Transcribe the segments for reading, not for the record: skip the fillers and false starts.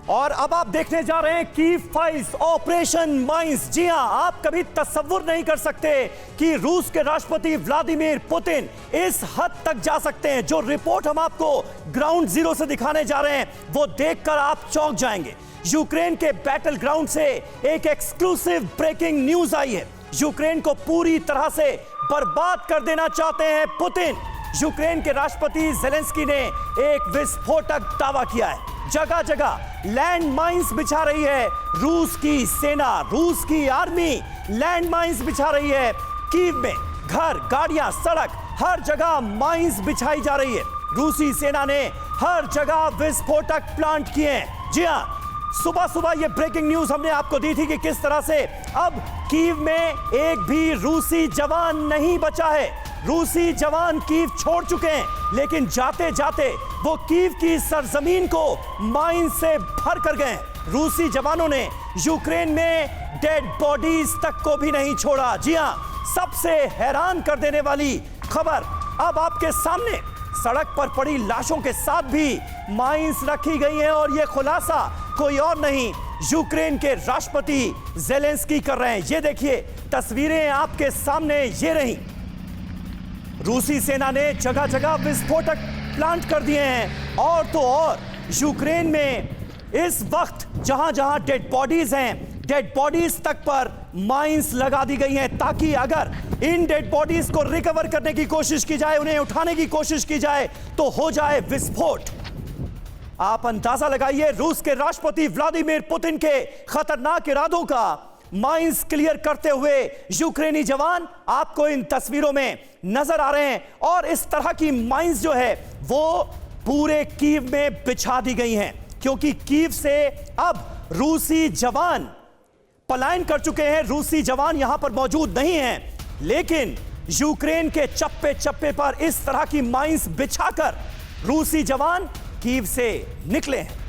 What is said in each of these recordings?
और अब आप देखने जा रहे हैं कीव फाइल्स ऑपरेशन माइंस। जी हां, आप कभी तसव्वुर नहीं कर सकते कि रूस के राष्ट्रपति व्लादिमीर पुतिन इस हद तक जा सकते हैं। जो रिपोर्ट हम आपको ग्राउंड जीरो से दिखाने जा रहे हैं वो देखकर आप चौंक जाएंगे। यूक्रेन के बैटल ग्राउंड से एक एक्सक्लूसिव ब्रेकिंग न्यूज आई है। यूक्रेन को पूरी तरह से बर्बाद कर देना चाहते हैं पुतिन। यूक्रेन के राष्ट्रपति ज़ेलेंस्की ने एक विस्फोटक दावा किया है। जगह जगह लैंड माइंस बिछा रही है रूस की सेना, रूस की आर्मी लैंड माइंस बिछा रही है। कीव में घर, गाड़ियां, सड़क, हर जगह माइंस बिछाई जा रही है। रूसी सेना ने हर जगह विस्फोटक प्लांट किए हैं। जी हां, सुबह सुबह ये ब्रेकिंग न्यूज हमने आपको दी थी कि किस तरह से अब कीव में एक भी रूसी जवान नहीं बचा है। रूसी जवान कीव छोड़ चुके हैं, लेकिन जाते जाते वो कीव की सरजमीन को माइन से भर कर गए। रूसी जवानों ने यूक्रेन में डेड बॉडीज तक को भी नहीं छोड़ा। जी हां, सबसे हैरान कर देने वाली खबर अब आपके सामने। सड़क पर पड़ी लाशों के साथ भी माइंस रखी गई हैं और यह खुलासा कोई और नहीं, यूक्रेन के राष्ट्रपति ज़ेलेंस्की कर रहे हैं। ये देखिए तस्वीरें आपके सामने ये रही। रूसी सेना ने जगह जगह विस्फोटक प्लांट कर दिए हैं। और तो और यूक्रेन में इस वक्त जहां जहां डेड बॉडीज हैं, डेड बॉडीज तक पर माइंस लगा दी गई हैं, ताकि अगर इन डेड बॉडीज को रिकवर करने की कोशिश की जाए, उन्हें उठाने की कोशिश की जाए तो हो जाए विस्फोट। आप अंदाजा लगाइए रूस के राष्ट्रपति व्लादिमीर पुतिन के खतरनाक इरादों का माइंस क्लियर करते हुए यूक्रेनी जवान आपको इन तस्वीरों में नजर आ रहे हैं। और इस तरह की माइंस जो है वो पूरे कीव में बिछा दी गई हैं, क्योंकि कीव से अब रूसी जवान पलायन कर चुके हैं। रूसी जवान यहां पर मौजूद नहीं हैं, लेकिन यूक्रेन के चप्पे चप्पे पर इस तरह की माइंस बिछाकर रूसी जवान कीव से निकले हैं।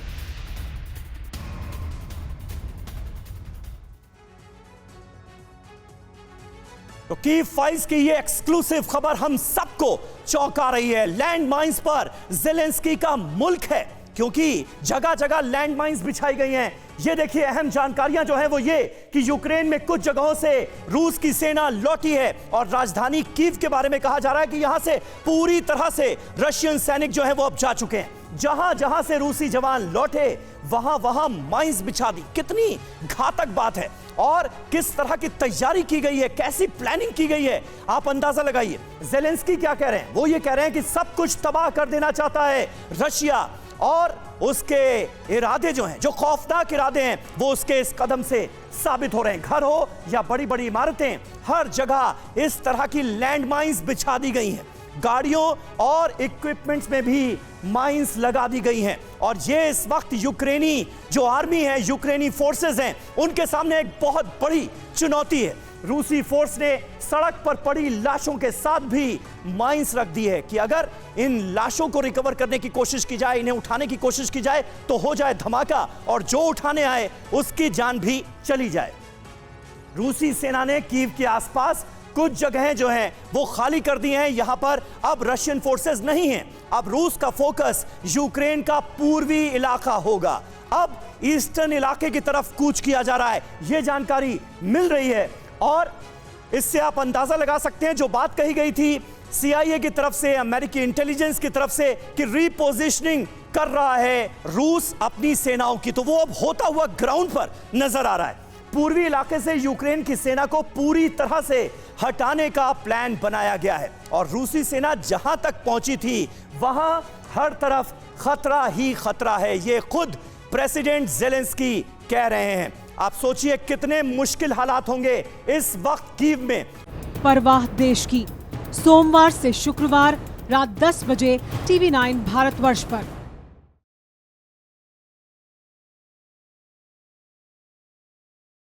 तो कीव फाइल्स की ये एक्सक्लूसिव खबर हम सबको चौंका रही है। लैंड माइंस पर ज़ेलेंस्की का मुल्क है, क्योंकि जगह जगह लैंड माइंस बिछाई गई हैं। ये देखिए अहम जानकारियां जो है वो ये कि यूक्रेन में कुछ जगहों से रूस की सेना लौटी है और राजधानी कीव के बारे में कहा जा रहा है कि यहां से पूरी तरह से रशियन सैनिक जो है वो अब जा चुके हैं। जहां जहां से रूसी जवान लौटे वहां वहां माइंस बिछा दी। कितनी घातक बात है और किस तरह की तैयारी की गई है, कैसी प्लानिंग की गई है, आप अंदाजा लगाइए। ज़ेलेंस्की क्या कह रहे हैं? वो ये कह रहे हैं कि सब कुछ तबाह कर देना चाहता है रशिया, और उसके इरादे जो हैं, जो खौफनाक इरादे हैं, वो उसके इस कदम से साबित हो रहे हैं। घर हो या बड़ी बड़ी इमारतें, हर जगह इस तरह की लैंड माइंस बिछा दी गई हैं। गाड़ियों और इक्विपमेंट्स में भी माइंस लगा दी गई हैं। और ये इस वक्त यूक्रेनी जो आर्मी है, यूक्रेनी फोर्सेस हैं, उनके सामने एक बहुत बड़ी चुनौती है। रूसी फोर्स ने सड़क पर पड़ी लाशों के साथ भी माइंस रख दी है कि अगर इन लाशों को रिकवर करने की कोशिश की जाए, इन्हें उठाने की कोशिश की जाए तो हो जाए धमाका, और जो उठाने आए उसकी जान भी चली जाए। रूसी सेना ने कीव के आसपास कुछ जगहें जो हैं वो खाली कर दी हैं। यहां पर अब रशियन फोर्सेस नहीं हैं। अब रूस का फोकस यूक्रेन का पूर्वी इलाका होगा। अब ईस्टर्न इलाके की तरफ कूच किया जा रहा है, यह जानकारी मिल रही है। और इससे आप अंदाजा लगा सकते हैं जो बात कही गई थी CIA की तरफ से, अमेरिकी इंटेलिजेंस की तरफ से कि रीपोजिशनिंग कर रहा है रूस अपनी सेनाओं की, तो वो अब होता हुआ ग्राउंड पर नजर आ रहा है। पूर्वी इलाके से यूक्रेन की सेना को पूरी तरह से हटाने का प्लान बनाया गया है। और रूसी सेना जहां तक पहुंची थी वहां हर तरफ खतरा ही खतरा है, ये खुद प्रेसिडेंट ज़ेलेंस्की कह रहे हैं। आप सोचिए कितने मुश्किल हालात होंगे इस वक्त कीव में। परवाह देश की, सोमवार से शुक्रवार रात 10 बजे TV9 भारतवर्ष पर।